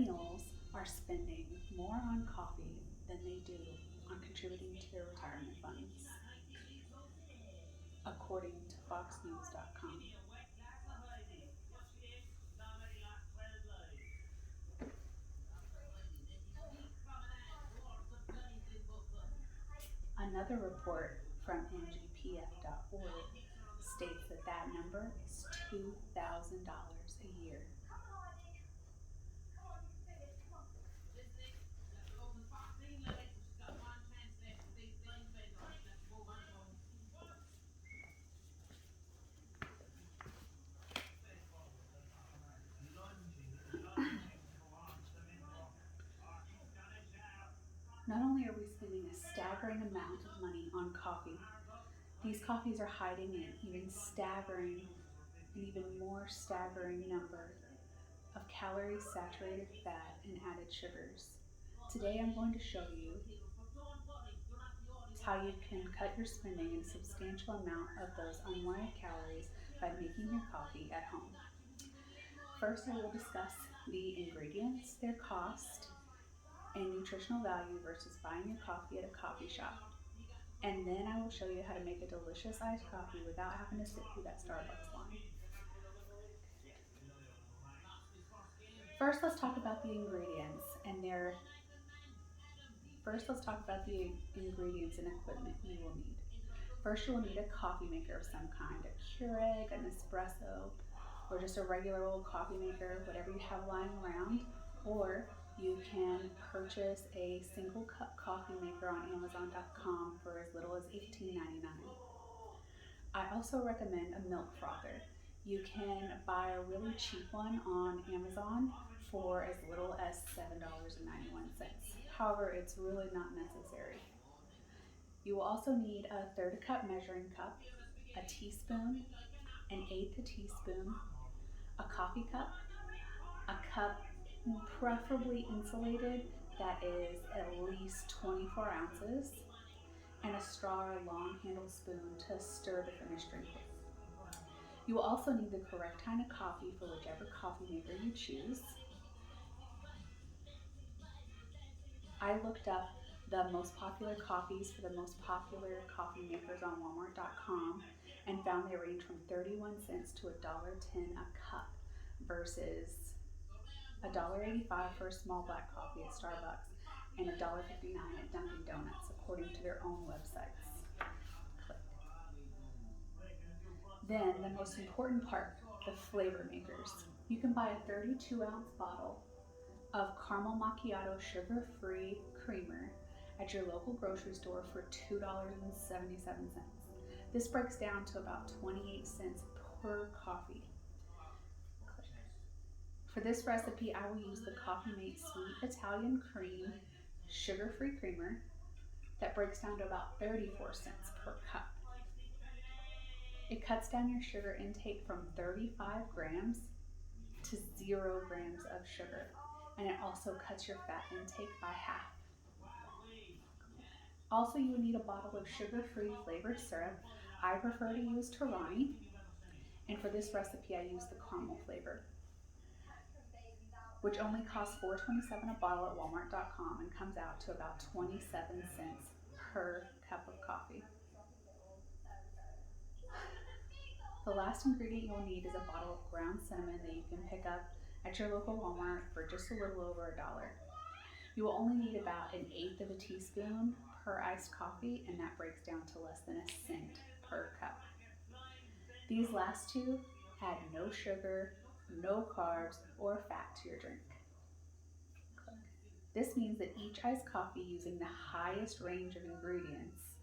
Millennials are spending more on coffee than they do on contributing to their retirement funds, according to FoxNews.com. Another report from ngpf.org states that that number is $2,000 a year. Not only are we spending a staggering amount of money on coffee, these coffees are hiding an even more staggering number of calories, saturated fat, and added sugars. Today I'm going to show you how you can cut your spending in a substantial amount of those unwanted calories by making your coffee at home. First, I will discuss the ingredients, their cost, and nutritional value versus buying your coffee at a coffee shop. And then I will show you how to make a delicious iced coffee without having to sit through that Starbucks line. First, let's talk about the ingredients and ingredients and equipment you will need. First, you will need a coffee maker of some kind, a Keurig, an espresso, or just a regular old coffee maker, whatever you have lying around. Or you can purchase a single cup coffee maker on Amazon.com for as little as $18.99. I also recommend a milk frother. You can buy a really cheap one on Amazon for as little as $7.91. However, it's really not necessary. You will also need a 1/3 cup measuring cup, a teaspoon, an 1/8 a teaspoon, a coffee cup, a cup preferably insulated that is at least 24 ounces, and a straw or long handled spoon to stir the finished drink with. You will also need the correct kind of coffee for whichever coffee maker you choose. I looked up the most popular coffees for the most popular coffee makers on Walmart.com and found they range from 31 cents to $1.10 a cup versus $1.85 for a small black coffee at Starbucks and $1.59 at Dunkin' Donuts, according to their own websites. Then the most important part, the flavor makers. You can buy a 32-ounce bottle of caramel macchiato sugar-free creamer at your local grocery store for $2.77. This breaks down to about 28 cents per coffee. For this recipe, I will use the Coffee Mate Sweet Italian Cream sugar-free creamer that breaks down to about 34 cents per cup. It cuts down your sugar intake from 35 grams to 0 grams of sugar, and it also cuts your fat intake by half. Also, you will need a bottle of sugar-free flavored syrup. I prefer to use Torani, and for this recipe I use the caramel flavor, which only costs $4.27 a bottle at Walmart.com and comes out to about 27 cents per cup of coffee. The last ingredient you'll need is a bottle of ground cinnamon that you can pick up at your local Walmart for just a little over $1. You will only need about 1/8 of a teaspoon per iced coffee, and that breaks down to less than a cent per cup. These last two add no sugar, no carbs, or fat to your drink. This means that each iced coffee using the highest range of ingredients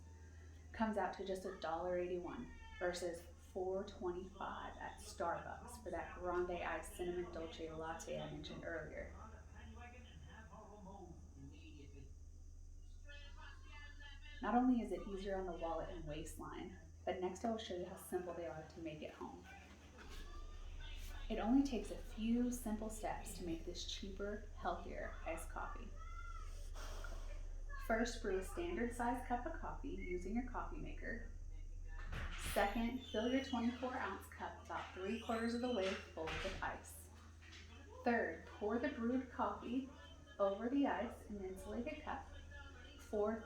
comes out to just $1.81 versus $4.25 at Starbucks for that grande iced cinnamon dolce latte I mentioned earlier. Not only is it easier on the wallet and waistline, but next I will show you how simple they are to make at home. It only takes a few simple steps to make this cheaper, healthier iced coffee. First, brew a standard size cup of coffee using your coffee maker. Second, fill your 24-ounce cup about 3/4 of the way full with ice. Third, pour the brewed coffee over the ice in an insulated cup. Fourth,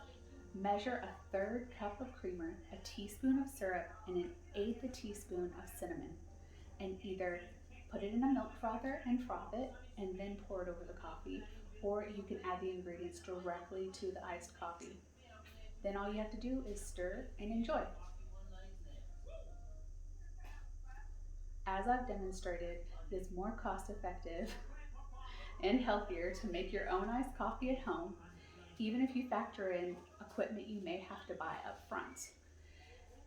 measure a third cup of creamer, a teaspoon of syrup, and an eighth a teaspoon of cinnamon, and either put it in a milk frother and froth it and then pour it over the coffee, or you can add the ingredients directly to the iced coffee. Then all you have to do is stir and enjoy. As I've demonstrated, it is more cost effective and healthier to make your own iced coffee at home, even if you factor in equipment you may have to buy up front.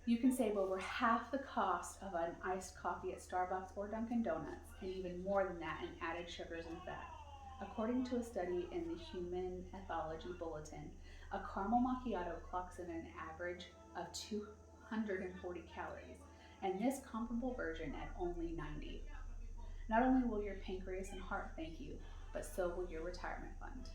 You can save over half the cost of an iced coffee at Starbucks or Dunkin' Donuts, and even more than that in added sugars and fat. According to a study in the Human Ethology Bulletin, a caramel macchiato clocks in an average of 240 calories, and this comparable version at only 90. Not only will your pancreas and heart thank you, but so will your retirement fund.